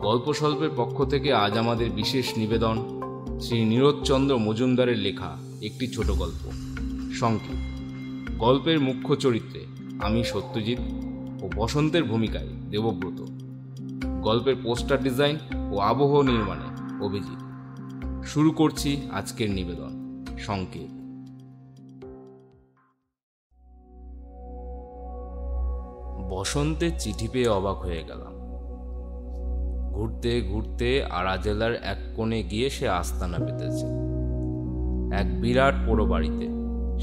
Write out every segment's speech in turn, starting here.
গল্পস্বল্পের পক্ষ থেকে আজ আমাদের বিশেষ নিবেদন শ্রী নীরজচন্দ্র মজুমদারের লেখা একটি ছোট গল্প সংকেত। গল্পের মুখ্য চরিত্রে আমি সত্যজিৎ ও বসন্তের ভূমিকায় দেবব্রত। গল্পের পোস্টার ডিজাইন ও আবহ নির্মাণে অভিজিৎ। শুরু করছি আজকের নিবেদন সংকেত। বসন্তের চিঠি পেয়ে অবাক হয়ে গেলাম। ঘুরতে ঘুরতে আড়া জেলার এক কোণে গিয়ে সে আস্তানা পেতেছে এক বিরাট পোড়ো বাড়িতে।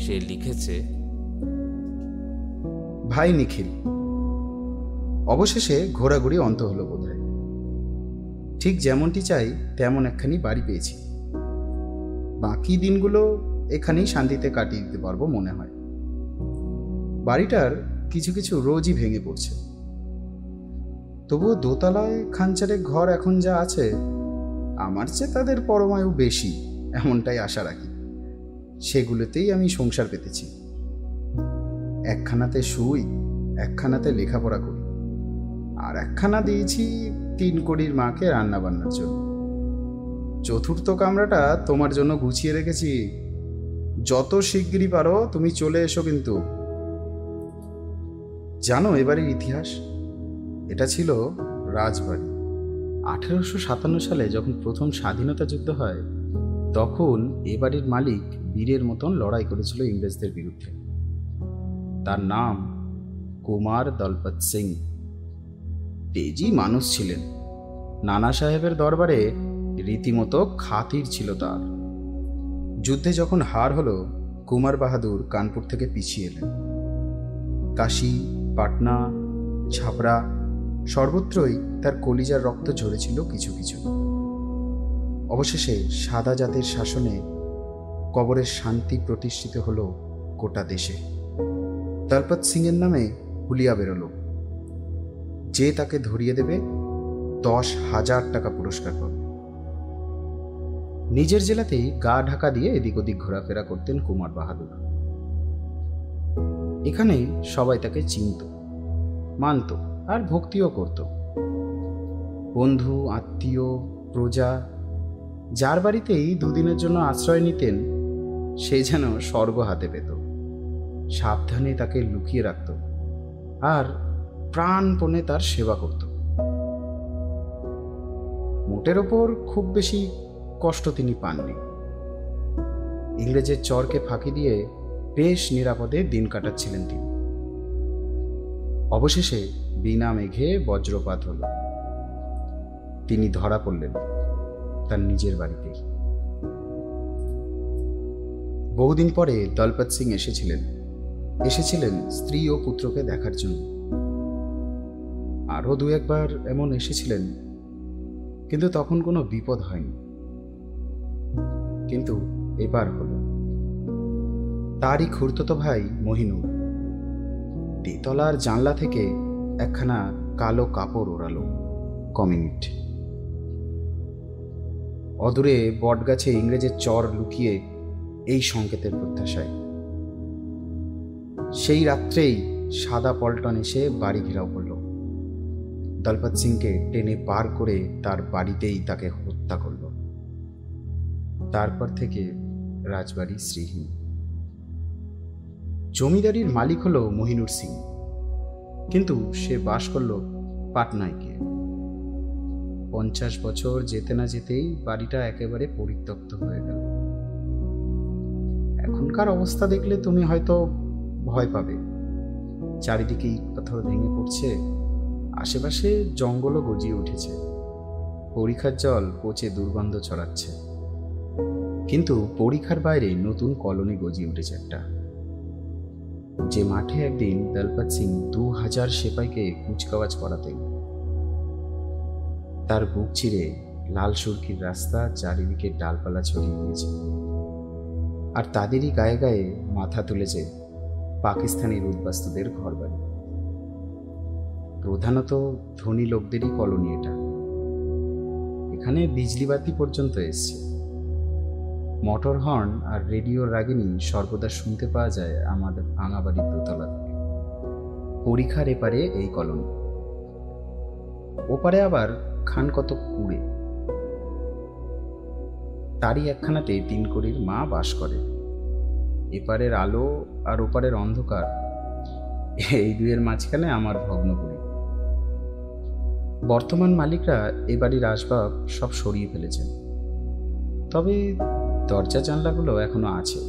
সে লিখেছে, ভাই নিখিল, অবশেষে ঘোরাঘুরি অন্ত হলো বোধহয়। ঠিক যেমনটি চাই তেমন একখানি বাড়ি পেয়েছি। বাকি দিনগুলো এখানেই শান্তিতে কাটিয়ে দিতে পারবো মনে হয়। বাড়িটার কিছু কিছু রোজই ভেঙে পড়ছে, তবুও দোতলায় খানচারেক ঘর এখন যা আছে, আমার চেয়ে তাদের পরমায়ু বেশি এমনটাই আশা রাখি। সেগুলোতেই আমি সংসার পেতেছি। একখানাতে শুই, একখানাতে লেখাপড়া করি, আর একখানা দিয়েছি 3 কোটির মাকে রান্না বান্নার জন্য। চতুর্থ কামরাটা তোমার জন্য গুছিয়ে রেখেছি। যত শিগগিরই পারো তুমি চলে এসো। কিন্তু জানো এবারের ইতিহাস? এটা ছিল রাজবাড়ি। 1857 সালে যখন প্রথম স্বাধীনতা যুদ্ধ হয়, তখন এ বাড়ির মালিক বীরের মতন লড়াই করেছিল ইংরেজদের বিরুদ্ধে। তার নাম কুমার দলপত সিং। তেজি মানুষ ছিলেন। নানা সাহেবের দরবারে রীতিমতো খাতির ছিল তার। যুদ্ধে যখন হার হলো, কুমার বাহাদুর কানপুর থেকে পিছিয়ে এলেন। কাশী, পাটনা, ছাপড়া সর্বত্রই তার কলিজার রক্ত ঝরেছিল কিছু কিছু। অবশেষে সাদা জাতের শাসনে কবরের শান্তি প্রতিষ্ঠিত হলো গোটা দেশে। দলপত সিংয়ের নামে হুলিয়া বেরোলো। যে তাকে ধরিয়ে দেবে 10,000 টাকা পুরস্কার পাবে। নিজের জেলাতেই গা ঢাকা দিয়ে এদিক ওদিক ঘোরাফেরা করতেন কুমার বাহাদুর। এখানে সবাই তাকে চিনত, মানত আর ভক্তিও করত। বন্ধু, আত্মীয়, প্রজা যার বাড়িতেই দুদিনের জন্য আশ্রয় নিতেন, সে যেন স্বর্গ হাতে পেত। সাবধানে তাকে লুকিয়ে রাখত আর প্রাণপণে তার সেবা করত। মোটের ওপর খুব বেশি কষ্ট তিনি পাননি। ইংরেজের চরকে ফাঁকি দিয়ে বেশ নিরাপদে দিন কাটাচ্ছিলেন তিনি। অবশেষে বিনা মেঘে বজ্রপাত হল। তিনি ধরা পড়লেন তার নিজের বাড়িতেই। বহুদিন পরে দলপত সিং এসেছিলেন স্ত্রী ও পুত্রকে দেখার জন্য। আরও 2-1 এমন এসেছিলেন, কিন্তু তখন কোনো বিপদ হয়নি। কিন্তু এবার হলো। তারই খুড়তুতো ভাই মহিনুর তেতলার জানলা থেকে একখানা কালো কাপড় ওড়ালো কমিউনিট। অদূরে বটগাছে ইংরেজের চর লুকিয়ে এই সংকেতের প্রত্যাশায়। সেই রাত্রেই সাদা পল্টন এসে বাড়ি ঘেরাও করল। দলপত সিংকে টেনে পার করে তার বাড়িতেই তাকে হত্যা করল। তারপর থেকে রাজবাড়ি শ্রীহীন। জমিদারির মালিক হলো মহিনুর সিং, কিন্তু সে বাস করল পাটনায় গিয়ে। 50 বছর যেতে না যেতেই বাড়িটা একেবারে পরিত্যক্ত হয়ে গেল। এখনকার অবস্থা দেখলে তুমি হয়তো ভয় পাবে। চারিদিকে ইট পাথর ভেঙে পড়ছে, আশেপাশে জঙ্গলও গজিয়ে উঠেছে। পরিখার জল পচে দুর্গন্ধ ছড়াচ্ছে। কিন্তু পরিখার বাইরে নতুন কলোনি গজিয়ে উঠেছে একটা, যে মাঠে একদিন দলপত সিং 2000 সেপাইকে কুচকাওয়াজ করাতেন। তার বুক চিরে লাল সুরকির রাস্তা চারিদিকে ডালপালা ছড়িয়ে দিয়েছে, আর তাদেরই গায়ে গায়ে মাথা তুলেছে পাকিস্তানি উদ্বাস্তুদের ঘরবাড়ি। প্রধানত ধনী লোকদেরই কলোনি এটা। এখানে বিজলিবাতি পর্যন্ত এসছে। মোটর হর্ন আর রেডিওর রাগিনী সর্বদা শুনতে পাওয়া যায় আমাদের ভাঙা বাড়ির দোতলা থেকে। পরিখার এপারে এই কলোনি, ওপারে আবার খান কত কুড়ে। তারই একখানাতে 3 কড়ির মা বাস করে। এপারের আলো আর ওপারের অন্ধকার, এই দুয়ের মাঝখানে আমার ভগ্নপুরী। বর্তমান মালিকরা এ বাড়ির আসবাব সব সরিয়ে ফেলেছেন, তবে দরজা জানলাগুলো এখনো আছে।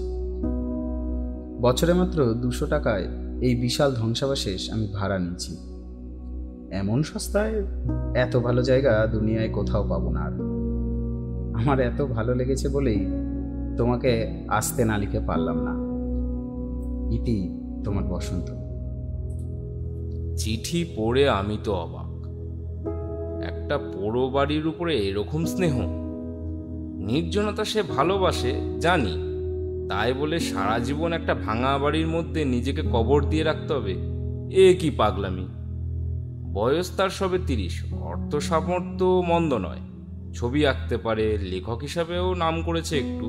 বছরে মাত্র 200 টাকায় এই বিশাল ধ্বংসাবশেষ আমি ভাড়া নিয়েছি। এমন সস্তায় এত ভালো জায়গা দুনিয়ায় কোথাও পাবো না। আর আমার এত ভালো লেগেছে বলেই তোমাকে আসতে না লিখে পারলাম না। ইতি, তোমার বসন্ত। চিঠি পড়ে আমি তো অবাক। একটা পোড়ো বাড়ির উপরে এরকম স্নেহ, নির্জনতা সে ভালোবাসে জানি, তাই বলে সারা জীবন একটা ভাঙা বাড়ির মধ্যে নিজেকে কবর দিয়ে রাখতে হবে? এ কি পাগলামি! বয়স তার সবে 30, অর্থ সামর্থ্য মন্দ নয়, ছবি আঁকতে পারে, লেখক হিসাবেও নাম করেছে একটু।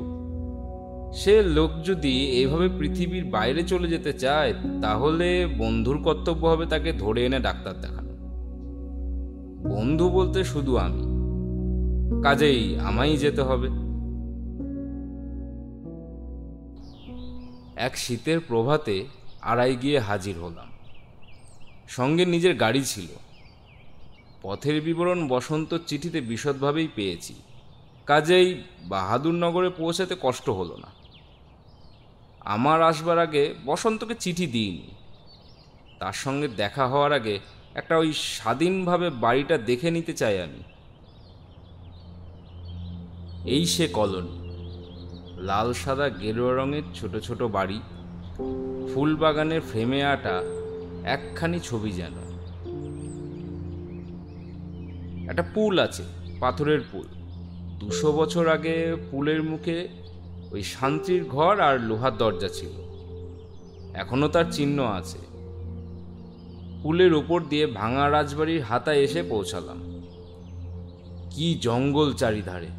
সে লোক যদি এইভাবে পৃথিবীর বাইরে চলে যেতে চায়, তাহলে বন্ধুর কর্তব্য হবে তাকে ধরে এনে ডাক্তার দেখানো। বন্ধু বলতে শুধু আমি, কাজেই আমায় যেতে হবে। এক শীতের প্রভাতে আড়াই গিয়ে হাজির হলাম। সঙ্গে নিজের গাড়ি ছিল। পথের বিবরণ বসন্তর চিঠিতে বিশদভাবেই পেয়েছি, কাজেই বাহাদুরনগরে পৌঁছাতে কষ্ট হলো না। আমার আসবার আগে বসন্তকে চিঠি দিইনি। তার সঙ্গে দেখা হওয়ার আগে একটা ওই স্বাধীনভাবে বাড়িটা দেখে নিতে চাই আমি। এই সে কলোনি, লাল সাদা গেরুয়া রঙের ছোট ছোট বাড়ি, ফুল বাগানের ফ্রেমে আটা একখানি ছবি যেন। একটা পুল আছে, পাথরের পুল। 200 বছর আগে পুলের মুখে ওই শান্তির ঘর আর লোহার দরজা ছিল, এখনো তার চিহ্ন আছে। পুলের ওপর দিয়ে ভাঙা রাজবাড়ির হাতায় এসে পৌঁছালাম। কি জঙ্গল চারিধারে,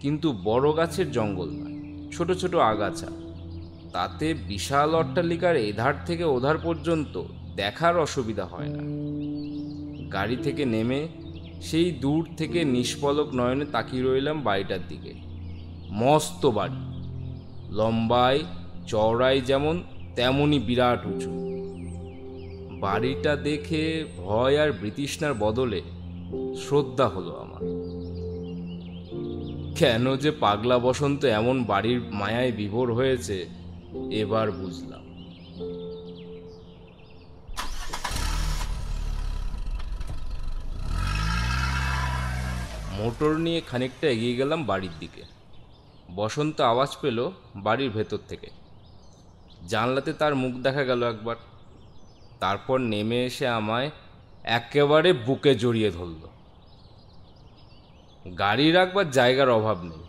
কিন্তু বড় গাছের জঙ্গল নয়, ছোট ছোট আগাছা। তাতে বিশাল অট্টালিকার এধার থেকে ওধার পর্যন্ত দেখার অসুবিধা হয় না। গাড়ি থেকে নেমে সেই দূর থেকে নিষ্পলক নয়নে তাকিয়ে রইলাম বাড়িটার দিকে। মস্ত বাড়ি, লম্বায় চওড়ায় যেমন তেমনই বিরাট উঁচু। বাড়িটা দেখে ভয় আর বিতৃষ্ণার বদলে শ্রদ্ধা হলো আমার। কেন যে পাগলা বসন্ত এমন বাড়ির মায়ায় বিভোর হয়েছে এবার বুঝলাম। মোটর নিয়ে খানিকটা এগিয়ে গেলাম বাড়ির দিকে। বসন্ত আওয়াজ পেল বাড়ির ভেতর থেকে। জানলাতে তার মুখ দেখা গেল একবার, তারপর নেমে এসে আমায় একেবারে বুকে জড়িয়ে ধরল। গাড়ি রাখবার জায়গার অভাব নেই।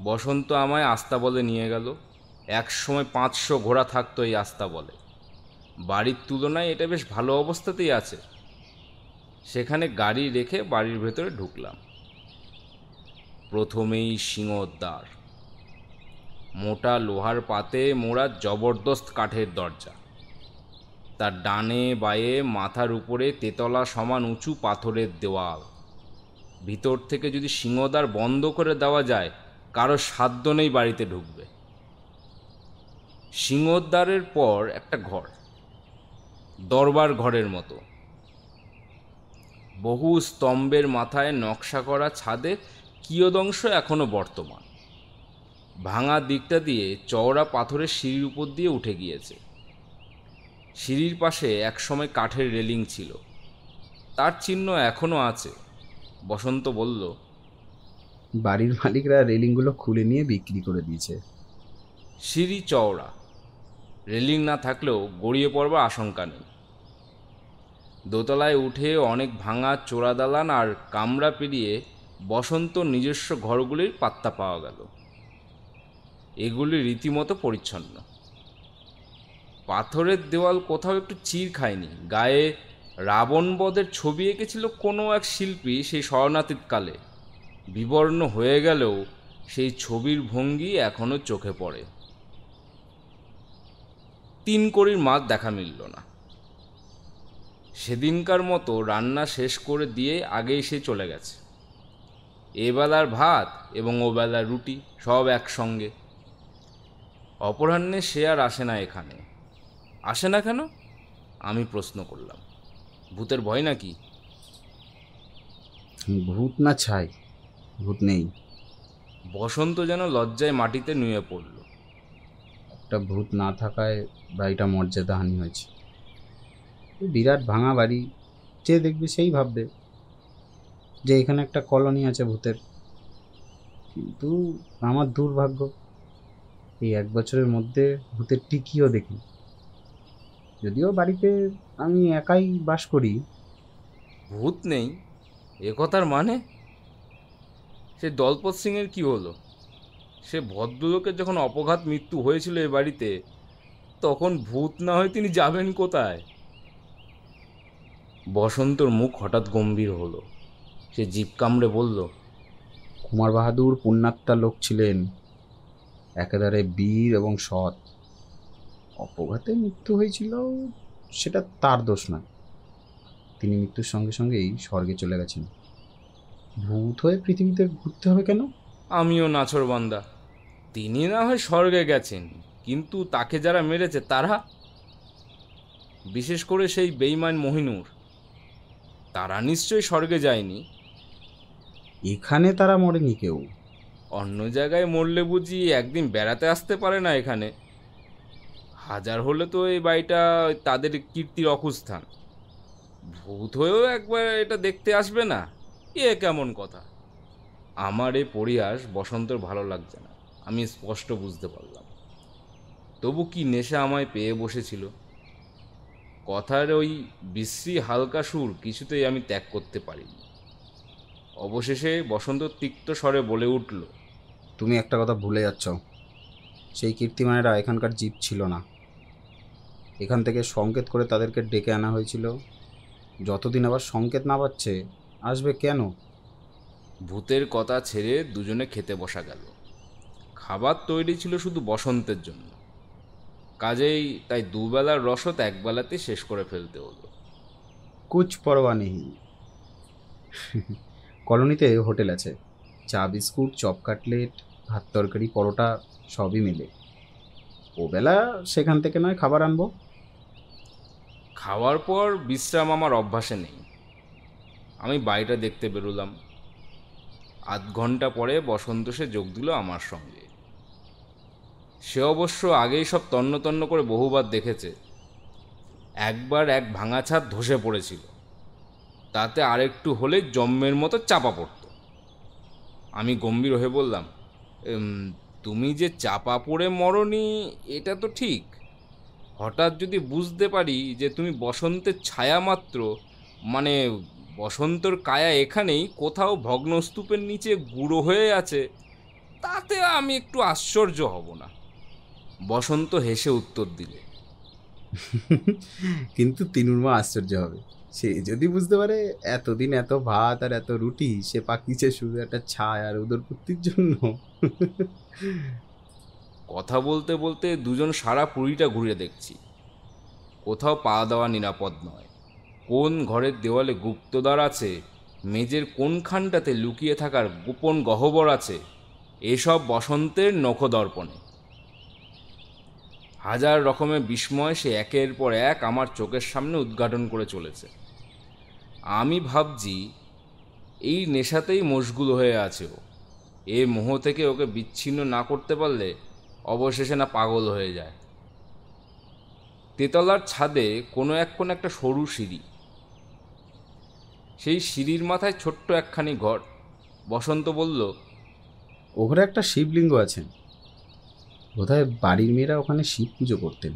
বসন্ত আমায় আস্তাবলে নিয়ে গেল। একসময় 500 ঘোড়া থাকতো এই আস্তাবলে। বাড়ির তুলনায় এটা বেশ ভালো অবস্থাতেই আছে। সেখানে গাড়ি রেখে বাড়ির ভেতরে ঢুকলাম। প্রথমেই সিংহদ্বার, মোটা লোহার পাতে মোড়া জবরদস্ত কাঠের দরজা। তার ডানে বায়ে মাথার উপরে তেতলা সমান উঁচু পাথরের দেওয়াল। ভিতর থেকে যদি সিংহদ্বার বন্ধ করে দেওয়া যায়, কারো সাধ্য নেই বাড়িতে ঢুকবে। সিংহদ্বারের পর একটা ঘর, দরবার ঘরের মতো। বহু স্তম্ভের মাথায় নকশা করা ছাদে কিয়দংশ এখনো বর্তমান। ভাঙা দিকটা দিয়ে চওড়া পাথরের সিঁড়ির উপর দিয়ে উঠে গিয়েছে। সিঁড়ির পাশে একসময় কাঠের রেলিং ছিল, তার চিহ্ন এখনো আছে। বসন্ত বলল, বাড়ির মালিকরা রেলিংগুলো খুলে নিয়ে বিক্রি করে দিয়েছে। সিঁড়ি চওড়া, রেলিং না থাকলেও গড়িয়ে পড়বার আশঙ্কা নেই। দোতলায় উঠে অনেক ভাঙা চোরা দালান আর কামরা পেরিয়ে বসন্ত নিজস্ব ঘরগুলির পাত্তা পাওয়া গেল। এগুলি রীতিমতো পরিচ্ছন্ন। পাথরের দেওয়াল কোথাও একটু চির খায়নি। গায়ে রাবণ বধের ছবি এঁকেছিল কোনো এক শিল্পী সেই শরণাতীতকালে। বিবর্ণ হয়ে গেলেও সেই ছবির ভঙ্গি এখনো চোখে পড়ে। 3 কড়ির মাছ দেখা মিলল না। সেদিনকার মতো রান্না শেষ করে দিয়ে আগেই সে চলে গেছে। এবেলার ভাত এবং ওবেলার রুটি সব একসঙ্গে। অপরাহ্নে সে আর আসে না এখানে। আসে না কেন? আমি প্রশ্ন করলাম। ভূতের ভয় নাকি? ভূত না ছাই, ভূত নেই। বসন্ত যেন লজ্জায় মাটিতে নুয়ে পড়ল। একটা ভূত না থাকায় বাড়িটা মর্যাদাহানি হয়েছে। বিরাট ভাঙা বাড়ি, যে দেখবে সেই ভাববে যে এখানে একটা কলোনি আছে ভূতের। কিন্তু আমার দুর্ভাগ্য, এই 1 বছরের মধ্যে ভূতের টিকিও দেখি। যদিও বাড়িতে আমি একাই বাস করি। ভূত নেই এ কথার মানে? সে দলপত সিংয়ের কি হলো? সে ভদ্রলোকের যখন অপঘাত মৃত্যু হয়েছিল এ বাড়িতে, তখন ভূত না হয়ে তিনি যাবেন কোথায়? বসন্তর মুখ হঠাৎ গম্ভীর হলো। সে জিভ কামড়ে বলল, কুমার বাহাদুর পুণ্যাত্মা লোক ছিলেন, একেবারে বীর এবং সৎ। অপঘাতে মৃত্যু হয়েছিল, সেটা তার দোষ নয়। তিনি মৃত্যুর সঙ্গে সঙ্গেই স্বর্গে চলে গেছেন। ভূত হয়ে পৃথিবীতে ঘুরতে হবে কেন? আমিও নাছোড়বান্দা। তিনি না হয় স্বর্গে গেছেন, কিন্তু তাকে যারা মেরেছে তারা, বিশেষ করে সেই বেঈমান মহিনুর, তারা নিশ্চয়ই স্বর্গে যায়নি। এখানে তারা মরেনি কেউ। অন্য জায়গায় মরলে বুঝি একদিন বেড়াতে আসতে পারে না এখানে? হাজার হলে তো এই বাড়িটা তাদের কীর্তির অকুস্থান। ভূত হয়েও একবার এটা দেখতে আসবে না, এ কেমন কথা? আমার এই পরিহাস বসন্তর ভালো লাগছে না, আমি স্পষ্ট বুঝতে পারলাম। তবু কি নেশা আমায় পেয়ে বসেছিল। কথার ওই বিশ্রী হালকা সুর কিছুতেই আমি ত্যাগ করতে পারিনি। অবশেষে বসন্ত তিক্ত স্বরে বলে উঠল, তুমি একটা কথা ভুলে যাচ্ছ। সেই কীর্তিমানেরা এখানকার জীব ছিল না। এখান থেকে সংকেত করে তাদেরকে ডেকে আনা হয়েছিল। যতদিন আবার সংকেত না পাচ্ছে, আসবে কেন? ভূতের কথা ছেড়ে দুজনে খেতে বসা গেল। খাবার তৈরি ছিল শুধু বসন্তের জন্য, কাজেই তাই দুবেলার রসদ একবেলাতে শেষ করে ফেলতে হলো। কুছ পরোয়া নেই। কলোনিতে হোটেল আছে, চা বিস্কুট, চপ কাটলেট, ভাত তরকারি, পরোটা সবই মেলে। ওবেলা সেখান থেকে নয় খাবার আনবো। খাওয়ার পর বিশ্রাম আমার অভ্যাসে নেই। আমি বাড়িটা দেখতে বেরোলাম। আধ ঘন্টা পরে বসন্ত সে যোগ দিল আমার সঙ্গে। সে অবশ্য আগেই সব তন্ন তন্ন করে বহুবার দেখেছে। একবার এক ভাঙা ছাদ ধসে পড়েছিল, তাতে আরেকটু হলে জম্মের মতো চাপা পড়ত। আমি গম্ভীর হয়ে বললাম, তুমি যে চাপা পড়ে মরনি এটা তো ঠিক। হঠাৎ যদি বুঝতে পারি যে তুমি বসন্তের ছায়া মাত্র, মানে বসন্তর কায়া এখানেই কোথাও ভগ্নস্তূপের নিচে গুঁড়ো হয়ে আছে, তাতে আমি একটু আশ্চর্য হব না। বসন্ত হেসে উত্তর দিলে, কিন্তু তিনুর মা আশ্চর্য হবে। সে যদি বুঝতে পারে এতদিন এত ভাত আর এত রুটি সে পাকিয়েছে শুধু একটা ছায় আর উদরপূর্তির জন্য। কথা বলতে বলতে দুজন সারা পুরীটা ঘুরে দেখছি। কোথাও পা দেওয়া নিরাপদ নয়। কোন ঘরের দেওয়ালে গুপ্তদ্বার আছে, মেজের কোনখানটাতে লুকিয়ে থাকার গোপন গহ্বর আছে, এসব বসন্তের নখদর্পণে। হাজার রকমের বিস্ময় সে একের পর এক আমার চোখের সামনে উদ্ঘাটন করে চলেছে। আমি ভাবছি এই নেশাতেই মশগুল হয়ে আছে ও। এ মোহ থেকে ওকে বিচ্ছিন্ন না করতে পারলে অবশেষে না পাগল হয়ে যায়। তেতলার ছাদে কোনো এক কোণ একটা সরু সিঁড়ি। সেই সিঁড়ির মাথায় ছোট্ট একখানি ঘর। বসন্ত বলল, ওখানে একটা শিবলিঙ্গ আছে, বোধহয় বাড়ির মেয়েরা ওখানে শিব পুজো করতেন।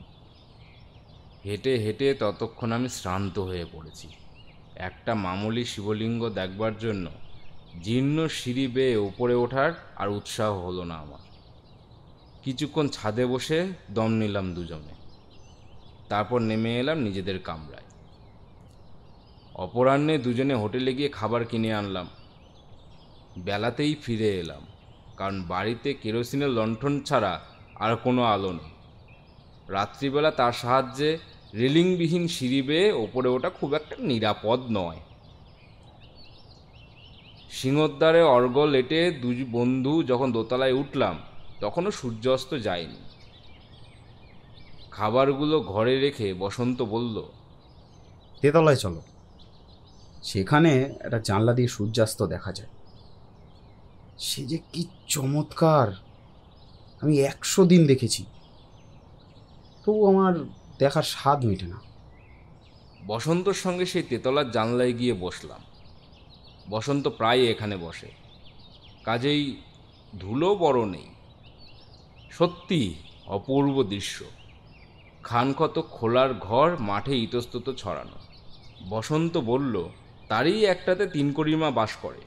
হেঁটে হেঁটে ততক্ষণ আমি শ্রান্ত হয়ে পড়েছি। একটা মামুলি শিবলিঙ্গ দেখবার জন্য জীর্ণ সিঁড়ি বেয়ে উপরে ওঠার আর উৎসাহ হলো না আমার। কিছুক্ষণ ছাদে বসে দম নিলাম দুজনে, তারপর নেমে এলাম নিজেদের কামরায়। অপরাহ্নে দুজনে হোটেলে গিয়ে খাবার কিনে আনলাম। বেলাতেই ফিরে এলাম, কারণ বাড়িতে কেরোসিনের লণ্ঠন ছাড়া আর কোনো আলো নেই। রাত্রিবেলা তার সাহায্যে রেলিংবিহীন সিঁড়ি বেয়ে ওপরে ওটা খুব একটা নিরাপদ নয়। সিংহদ্বারে অর্গল লেটে দুই বন্ধু যখন দোতলায় উঠলাম তখনও সূর্যাস্ত যায়নি। খাবারগুলো ঘরে রেখে বসন্ত বলল, তেতলায় চলো, সেখানে একটা জানলা দিয়ে সূর্যাস্ত দেখা যায়। সে যে কি চমৎকার! আমি 100 দিন দেখেছি, তবু আমার দেখার স্বাদ মেটে না। বসন্তর সঙ্গে সেই তেতলার জানলায় গিয়ে বসলাম। বসন্ত প্রায় এখানে বসে, কাজেই ধুলো বড় নেই। সত্যি অপূর্ব দৃশ্য। খানকত খোলার ঘর, মাঠে ইতস্তত ছড়ানো। বসন্ত বলল, তারই একটাতে 3 কড়িমা বাস করে।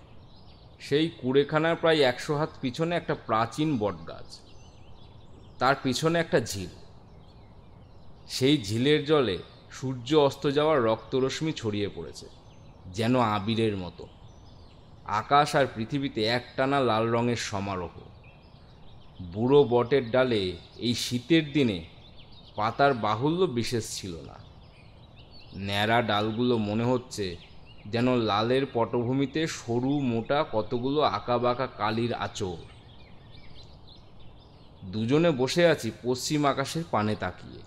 সেই কুড়েখানার প্রায় 100 হাত পিছনে একটা প্রাচীন বটগাছ, তার পিছনে একটা ঝিল। সেই ঝিলের জলে সূর্য অস্ত যাওয়ার রক্তরশ্মি ছড়িয়ে পড়েছে, যেন আবিরের মতো। আকাশ আর পৃথিবীতে একটানা লাল রঙের সমারোহ। বুড়ো বটের ডালে এই শীতের দিনে পাতার বাহুল্য বিশেষ ছিল না। ন্যাড়া ডালগুলো মনে হচ্ছে যেন লালের পটভূমিতে সরু মোটা কতগুলো আঁকাবাঁকা কালির আঁচড়। দুজনে বসে আছি পশ্চিম আকাশের পানে তাকিয়ে।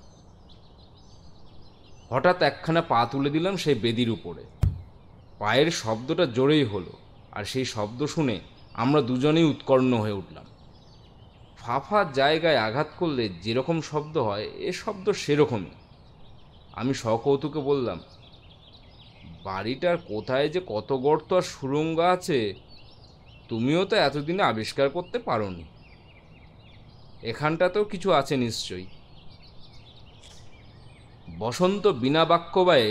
হঠাৎ একখানা পা তুলে দিলাম সেই বেদির উপরে। পায়ের শব্দটা জোরেই হলো, আর সেই শব্দ শুনে আমরা দুজনেই উৎকর্ণ হয়ে উঠলাম। ফাঁফা জায়গায় আঘাত করলে যেরকম শব্দ হয়, এ শব্দ সেরকমই। আমি সকৌতুকে বললাম, বাড়িটার কোথায় যে কত গর্ত আর সুড়ঙ্গ আছে, তুমিও তো এতদিনে আবিষ্কার করতে পারোনি। এখানটাতেও কিছু আছে নিশ্চয়ই। বসন্ত বিনা বাক্যবায়ে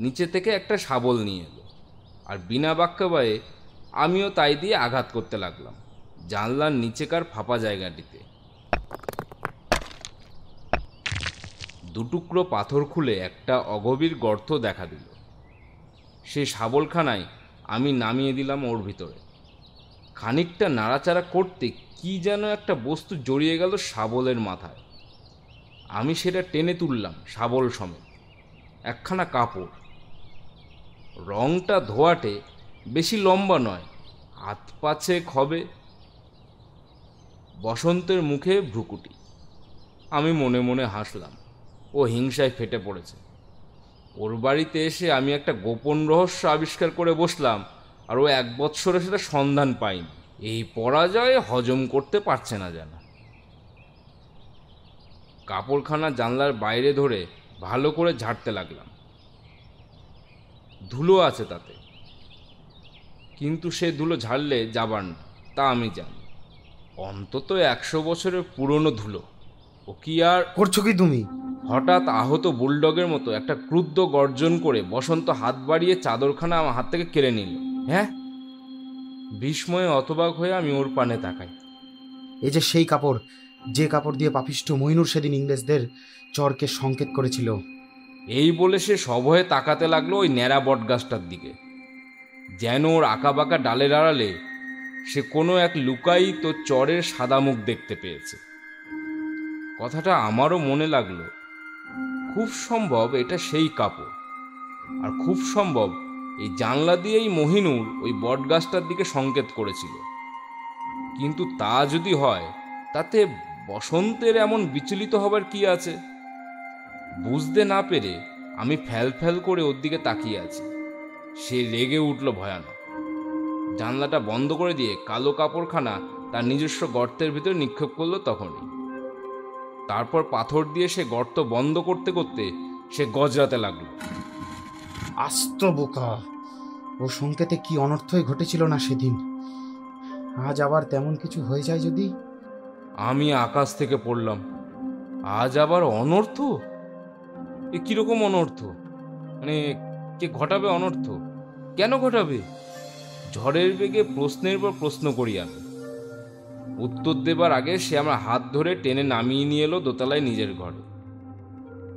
নিচে থেকে একটা শাবল নিয়ে এলো, আর বিনা বাক্যবায়ে আমিও তাই দিয়ে আঘাত করতে লাগলাম জানলার নিচেকার ফাঁপা জায়গাটিতে। দুটুকরো পাথর খুলে একটা অগভীর গর্ত দেখা দিল। সেই শাবলখানায় আমি নামিয়ে দিলাম ওর ভিতরে। খানিকটা নাড়াচাড়া করতে কি যেন একটা বস্তু জড়িয়ে গেল শাবলের মাথায়। আমি সেটা টেনে তুললাম শাবল সমেত। একখানা কাপড়, রংটা ধোয়াটে, বেশি লম্বা নয়, হাত পাছেক হবে। বসন্তের মুখে ভ্রুকুটি। আমি মনে মনে হাসলাম। ও হিংসায় ফেটে পড়েছে। ওর বাড়িতে এসে আমি একটা গোপন রহস্য আবিষ্কার করে বসলাম, আর ও 1 বৎসরে সেটা সন্ধান পাইনি। এই পরাজয়ে হজম করতে পারছে না যেন। কাপড়খানা জানলার বাইরে ধরে ভালো করে ঝাড়তে লাগলাম। ধুলো আছে তাতে, কিন্তু সে ধুলো ঝাড়লে যাবার না, তা আমি জানি। অন্তত 100 বছরের পুরনো ধুলো। ও কি আর করছো কি তুমি? হঠাৎ আহত বুলডগের মতো একটা ক্রুদ্ধ গর্জন করে বসন্ত হাত বাড়িয়ে চাদরখানা আমার হাত থেকে কেড়ে নিল। হ্যাঁ? বিস্ময়ে অতবাক হয়ে আমি ওর পানে তাকাই। এই যে সেই কাপড়, যে কাপড় দিয়ে পাপিষ্ঠ মইনুর সেদিন ইংরেজদের চরকে সংকেত করেছিল। এই বলে সে সভয়ে তাকাতে লাগলো ওই ন্যাড়া বটগাছটার দিকে, যেন ওর আঁকাবাঁকা ডালের আড়ালে সে কোনো এক লুকায়িত চরের সাদা মুখ দেখতে পেয়েছে। কথাটা আমারও মনে লাগলো। খুব সম্ভব এটা সেই কাপড়, আর খুব সম্ভব এই জানলা দিয়েই মহিনুর ওই বটগাছটার দিকে সংকেত করেছিল। কিন্তু তা যদি হয়, তাতে বসন্তের এমন বিচলিত হবার কি আছে? বুঝতে না পেরে আমি ফ্যাল ফ্যাল করে ওর দিকে তাকিয়ে আছি। সে রেগে উঠল ভয়ানক। জানলাটা বন্ধ করে দিয়ে কালো কাপড়খানা তার নিজস্ব গর্তের ভিতরে নিক্ষেপ করলো তখনই। তারপর পাথর দিয়ে সে গর্ত বন্ধ করতে করতে সে গজরাতে লাগলো। আস্ত বোকা! ও সংকেতে কি অনর্থই ঘটেছিল না সেদিন। আজ আবার তেমন কিছু হয়ে যায় যদি। আমি আকাশ থেকে পড়লাম। আজ আবার অনর্থ? এ কিরকম অনর্থ? মানে কে ঘটাবে অনর্থ? কেন ঘটাবে? ঝড়ের বেগে প্রশ্নের পর প্রশ্ন করি আমি। উত্তর দেবার আগে সে আমার হাত ধরে টেনে নামিয়ে নিয়ে এলো দোতলায় নিজের ঘরে।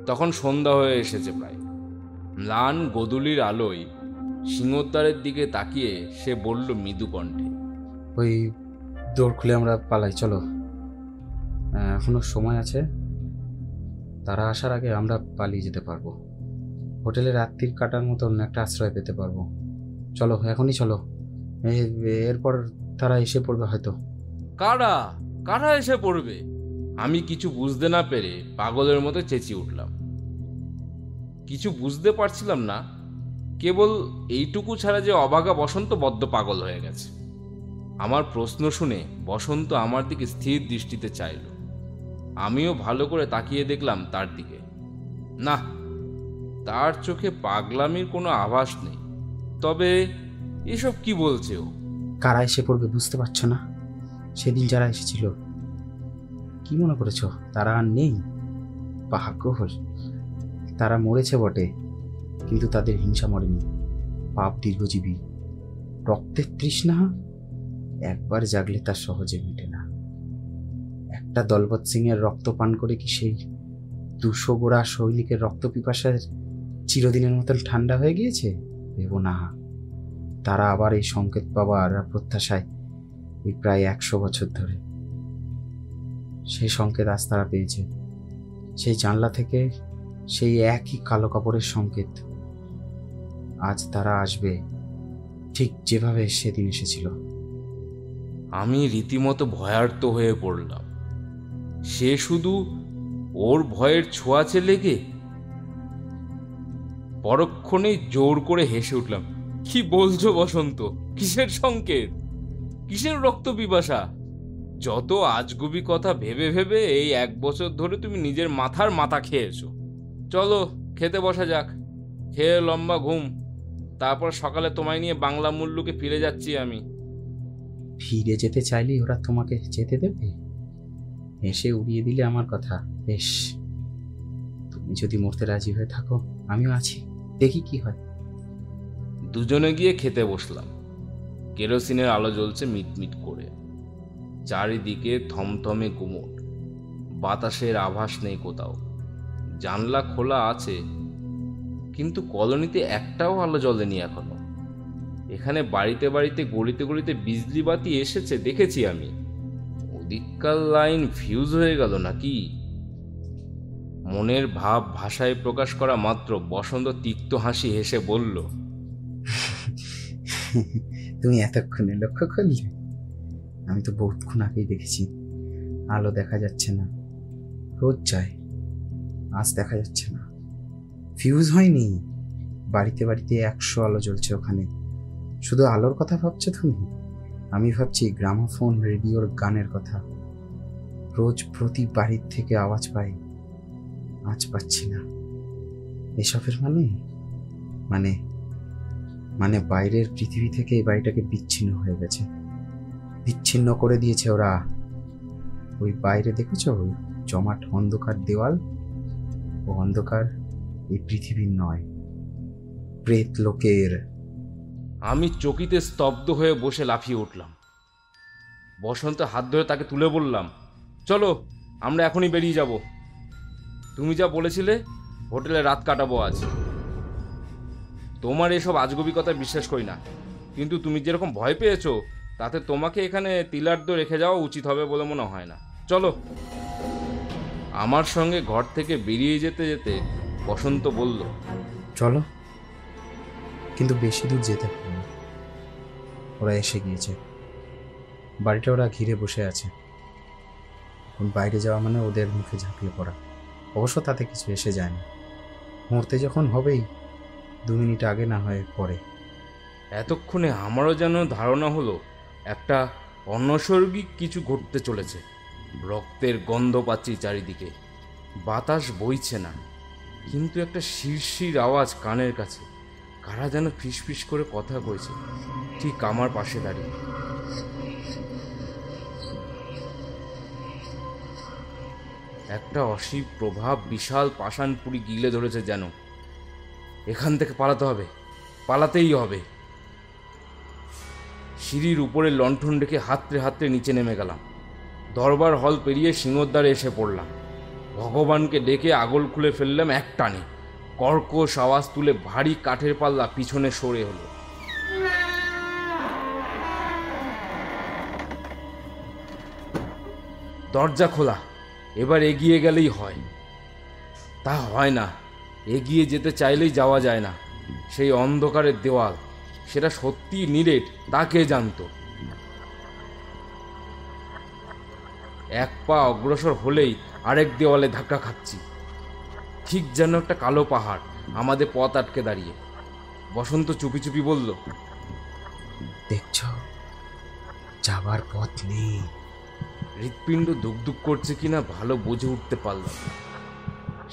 তখন সন্ধ্যা হয়ে এসেছে প্রায়। ম্লান গোধূলির আলোয় সিংহদ্বারের দিকে তাকিয়ে সে বলল মৃদু কণ্ঠে, ওই দৌড় খুলে আমরা পালাই, চলো, এখনো সময় আছে। তারা আসার আগে আমরা পালিয়ে যেতে পারবো। হোটেলে রাত্রির কাটার মতন একটা আশ্রয় পেতে পারবো। চলো, এখনই চলো। এরপর তারা এসে পড়বে হয়তো। কারা কারা এসে পড়বে? আমি কিছু বুঝতে না পেরে পাগলের মতো চেঁচিয়ে উঠলাম। কিছু বুঝতে পারছিলাম না, কেবল এইটুকু ছাড়া যে অবাগা বসন্ত বড্ড পাগল হয়ে গেছে। আমার প্রশ্ন শুনে বসন্ত আমার দিকে স্থির দৃষ্টিতে চাইল। আমিও ভালো করে তাকিয়ে দেখলাম তার দিকে। না, তার চোখে পাগলামির কোনো আভাস নেই। তবে এসব কি বলছে ও? কারা এসে পড়বে বুঝতে পারছো না? সেদিন যারা এসেছিল, কি মনে করেছ তারা আর নেই? পাগল, তারা মরেছে বটে, কিন্তু তাদের হিংসা মরেনি। পাপ দীর্ঘজীবী, রক্তের তৃষ্ণা একবার জাগলে তা সহজে মিটে না। একটা দলবৎ সিং এর রক্ত পান করে কি সেই 200 গোড়া সৈনিকের রক্ত পিপাসার চিরদিনের মতন ঠান্ডা হয়ে গিয়েছে? ভেবো না। তারা আবার এই সংকেত পাওয়ার প্রত্যাশায় এই প্রায় 100 বছর ধরে। সেই সংকেত আজ তারা পেয়েছে। সেই জানলা থেকে সেই একই কালো কাপড়ের সংকেত। আজ তারা আসবে, ঠিক যেভাবে সেদিন এসেছিল। আমি রীতিমতো ভয়ার্ত হয়ে পড়লাম। সে শুধু ওর ভয়ের ছোঁয়াচে লেগে। পরক্ষণেই জোর করে হেসে উঠলাম। কি বলছো বসন্ত? কিসের সংকেত? কিসের রক্ত পিপাসা? যত আজগুবি কথা ভেবে ভেবে এই 1 বছর ধরে তুমি নিজের মাথার মাথা খেয়েছো। চলো খেতে বসা যাক। খেয়ে লম্বা ঘুম, তারপর সকালে তোমায় নিয়ে বাংলা মুল্লুকে ফিরে যাচ্ছি আমি। ফিরে যেতে চাইলেই ওরা তোমাকে যেতে দেবে? এসে উড়িয়ে দিলে আমার কথা। বেশ, তুমি যদি মরতে রাজি হয়ে থাকো, আমিও আছি, দেখি কি হয়। দুজনে গিয়ে খেতে বসলাম। কেরোসিনের আলো জ্বলছে মিটমিট করে। চারিদিকে থমথমে গুমট, বাতাসের আভাস নেই কোথাও। জানলা খোলা আছে, কিন্তু কলোনিতে একটাও আলো জ্বলেনি এখনো। এখানে বাড়িতে বাড়িতে গলিতে গলিতে বিজলি বাতি এসেছে দেখেছি আমি। ওদিককার লাইন ফিউজ হয়ে গেল নাকি? মনের ভাব ভাষায় প্রকাশ করা মাত্র বসন্ত তিক্ত হাসি হেসে বলল, তুমি এতক্ষণে লক্ষ্য করলে? আমি তো বহুক্ষণ আগেই দেখেছি। আলো দেখা যাচ্ছে না, রোজ যায়, আজ দেখা যাচ্ছে না। ফিউজ হয়নি, বাড়িতে বাড়িতে 100 আলো জ্বলছে ওখানে। শুধু আলোর কথা ভাবছো তুমি? আমি ভাবছি গ্রামোফোন রেডিওর গানের কথা। রোজ প্রতি বাড়ির থেকে আওয়াজ পাই, আজ পাচ্ছি না। এসবের মানে মানে বাইরের পৃথিবী থেকে এই বাড়িটাকে বিচ্ছিন্ন হয়ে গেছে, বিচ্ছিন্ন করে দিয়েছে ওরা। ওই বাইরে দেখেছো, ওই জমাট অন্ধকার দেওয়াল? ও অন্ধকার এই পৃথিবীর নয়, প্রেত লোকের। আমি চকিতে স্তব্ধ হয়ে বসে লাফিয়ে উঠলাম। বসন্ত হাত ধরে তাকে তুলে বললাম, চলো আমরা এখনই বেরিয়ে যাব। তুমি যা বলেছিলে হোটেলে রাত কাটাবো আজ। তোমার এসব আজগুবি কথা বিশ্বাস করি না, কিন্তু তুমি যেরকম ভয় পেয়েছো তাতে তোমাকে এখানে তিলার্ধ রেখে যাওয়া উচিত হবে বলে মনে হয় না। চলো। আমার সঙ্গে ঘর থেকে বেরিয়ে যেতে যেতে বসন্ত বলল, চলো, কিন্তু বেশি দূর যেতে হবে না। ওরা এসে গিয়েছে, বাড়িটা ওরা ঘিরে বসে আছে। এখন বাইরে যাওয়া মানে ওদের মুখে ঝাঁপিয়ে পড়া। অবশ্য তাতে কিছু এসে যায় না। মরতে যখন হবেই, 2 মিনিট আগে না হয় পরে। এতক্ষণে আমারও যেন ধারণা হলো একটা অনৈসর্গিক কিছু ঘটতে চলেছে। রক্তের গন্ধ পাচ্ছি চারিদিকে, বাতাস বইছে না, কিন্তু একটা শিরশির আওয়াজ কানের কাছে। কারা যেন ফিসফিস করে কথা কইছে, ঠিক আমার পাশে দাঁড়িয়ে। একটা অসীম প্রভাব বিশাল পাষাণপুরি গিলে ধরেছে যেন। এখান থেকে পালাতে হবে, পালাতেই হবে। সিঁড়ির উপরে লণ্ঠন রেখে হাতড়ে হাতড়ে নিচে নেমে গেলাম। দরবার হল পেরিয়ে সিংহদ্বারে এসে পড়লাম। ভগবানকে ডেকে আগল খুলে ফেললাম এক টানে। কর্কশ আওয়াজ তুলে ভারী কাঠের পাল্লা পিছনে সরে হলো। দরজা খোলা, এবার এগিয়ে গেলেই হয়। তা হয় না, এগিয়ে যেতে চাইলেই যাওয়া যায় না। সেই অন্ধকারের দেওয়াল, সেটা সত্যি নিরেট তা কে জানতো। এক পা অগ্রসর হলেই আরেক দেওয়ালে ধাক্কা খাচ্ছি, ঠিক যেন একটা কালো পাহাড় আমাদের পথ আটকে দাঁড়িয়ে। বসন্ত চুপি চুপি বলল, দেখছ, যাবার পথ নেই। হৃৎপিণ্ড দুকদুক করছে কিনা ভালো বুঝে উঠতে পারলাম।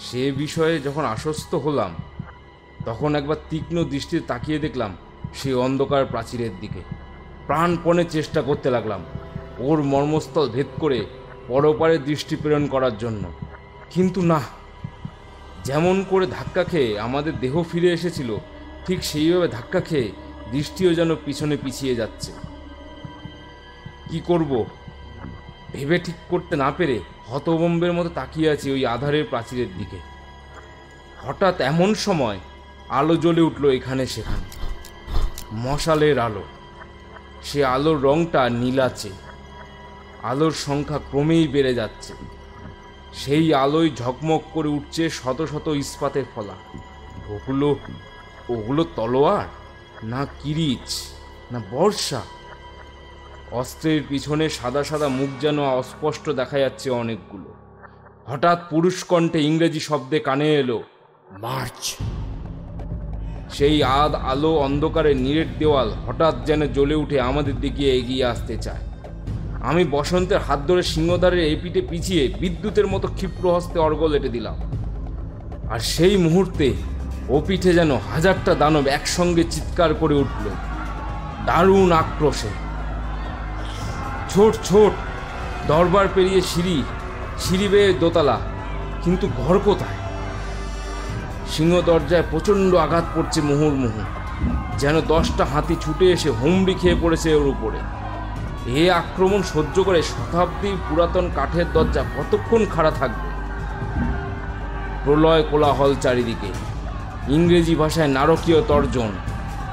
সে বিষয়ে যখন আশ্বস্ত হলাম, তখন একবার তীক্ষ্ণ দৃষ্টিতে তাকিয়ে দেখলাম সেই অন্ধকার প্রাচীরের দিকে। প্রাণপণে চেষ্টা করতে লাগলাম ওর মর্মস্থল ভেদ করে পরপারে দৃষ্টি প্রেরণ করার জন্য, কিন্তু না। যেমন করে ধাক্কা খেয়ে আমাদের দেহ ফিরে এসেছিল, ঠিক সেইভাবে ধাক্কা খেয়ে দৃষ্টিও যেন পিছনে পিছিয়ে যাচ্ছে। কি করব ভেবে ঠিক করতে না পেরে হতভম্বের মতো তাকিয়ে আছি ওই আধারের প্রাচীরের দিকে। হঠাৎ এমন সময় আলো জ্বলে উঠল এখানে সেখানে, মশালের আলো। সে আলোর রংটা নীলাচে, আলোর সংখ্যা ক্রমেই বেড়ে যাচ্ছে। সেই আলোয় ঝকমক করে উঠছে শত শত ইস্পাতের ফলা। ওগুলো তলোয়ার, না কিরিচ, না বর্ষা। অস্ত্রের পিছনে সাদা সাদা মুখ যেন অস্পষ্ট দেখা যাচ্ছে অনেকগুলো। হঠাৎ পুরুষ কণ্ঠে ইংরেজি শব্দে কানে এলো, মার্চ। সেই আলো অন্ধকারের নিরেট দেওয়াল হঠাৎ যেন জ্বলে উঠে আমাদের দিকে এগিয়ে আসতে চায়। আমি বসন্তের হাত ধরে সিংহদ্বারের এই পিঠে পিছিয়ে বিদ্যুতের মতো ক্ষিপ্র হস্তে অর্গল এঁটে দিলাম। আর সেই মুহূর্তে ও পিঠে যেন হাজারটা দানব একসঙ্গে চিৎকার করে উঠল দারুণ আক্রোশে। ছোট ছোট দরবার পেরিয়ে সিঁড়ি বেয়ে দোতলা, কিন্তু ঘর কোথায়? সিংহ দরজায় প্রচণ্ড আঘাত পড়ছে মুহুর্মুহু, যেন 10টা হাতি ছুটে এসে হুমড়ি খেয়ে পড়েছে ওর উপরে। এ আক্রমণ সহ্য করে শতাব্দীর পুরাতন কাঠের দরজা কতক্ষণ খাড়া থাকবে? প্রলয় কোলাহল চারিদিকে, ইংরেজি ভাষায় নারকীয় তর্জন,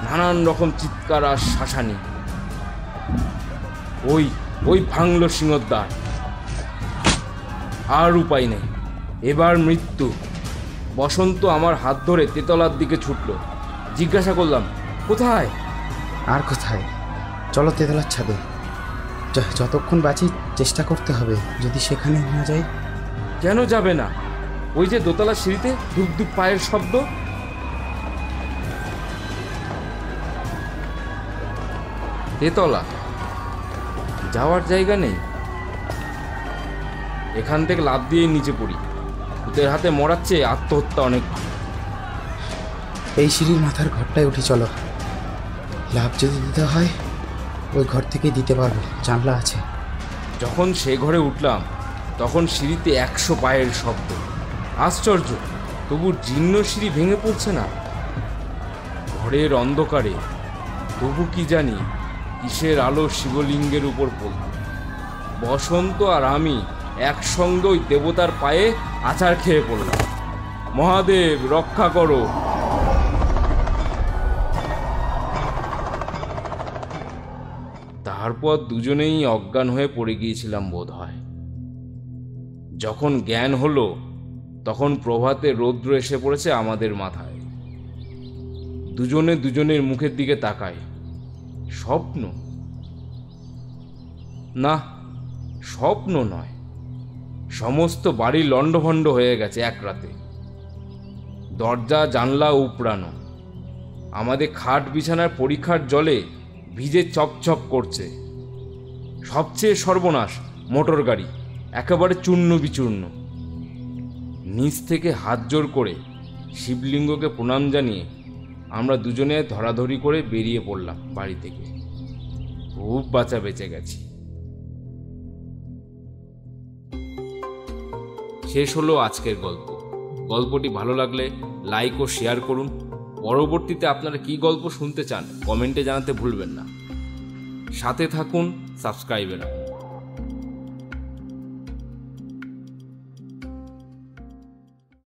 নানান রকম চিৎকার আর শাসানি। ওই ভাঙল সিংহদ্বার। আর উপায় নেই, এবার মৃত্যু। বসন্ত আমার হাত ধরে তেতলার দিকে ছুটল। জিজ্ঞাসা করলাম, কোথায়? আর কোথায়, চলো তেতলার ছাদে। যতক্ষণ বাঁচি চেষ্টা করতে হবে, যদি সেখানে না যাই। কেন যাবে না? ওই যে দোতলার সিঁড়িতে ধুপ ধুপ পায়ের শব্দ। তেতলা যাওয়ার জায়গা নেই। এখান থেকে লাফ দিয়ে নিচে পড়ি, ভূতের হাতে মরাচ্ছে আত্মহত্যা অনেক। এই সিঁড়ির মাথার ঘরটায় উঠি, চলো। লাভ যদি দিতে হয় ওই ঘর থেকেই দিতে পারবো, জানলা আছে। যখন সে ঘরে উঠলাম, তখন সিঁড়িতে 100 পায়ের শব্দ। আশ্চর্য, তবু জীর্ণ সিঁড়ি ভেঙে পড়ছে না। ঘরের অন্ধকারে তবু কি জানি কিসের আলো শিবলিঙ্গের উপর পড়ল। বসন্ত আর আমি একসঙ্গে ওই দেবতার পায়ে আছাড় খেয়ে পড়লাম। মহাদেব রক্ষা করো। তারপর দুজনেই অজ্ঞান হয়ে পড়ে গিয়েছিলাম বোধ হয়। যখন জ্ঞান হলো, তখন প্রভাতে রৌদ্র এসে পড়েছে আমাদের মাথায়। দুজনে দুজনের মুখের দিকে তাকায়। স্বপ্ন? না, স্বপ্ন নয়। সমস্ত বাড়ি লণ্ডভণ্ড হয়ে গেছে এক রাতে। দরজা জানলা উপড়ানো। আমাদের খাট বিছানার পরীক্ষার জলে ভিজে চপচপ করছে। সবচেয়ে সর্বনাশ, মোটর গাড়ি একেবারে চূর্ণ বিচূর্ণ। নিচ থেকে হাত জোর করে শিবলিঙ্গকে প্রণাম জানিয়ে আমরা দুজনে ধরাধরি করে বেরিয়ে পড়লাম বাড়ি থেকে। খুব বাঁচা বেঁচে গেছি। শেষ হলো আজকের গল্প। গল্পটি ভালো লাগলে লাইক ও শেয়ার করুন। পরবর্তীতে আপনারা কি গল্প শুনতে চান কমেন্টে জানাতে ভুলবেন না। সাথে থাকুন, সাবস্ক্রাইবে রাখুন।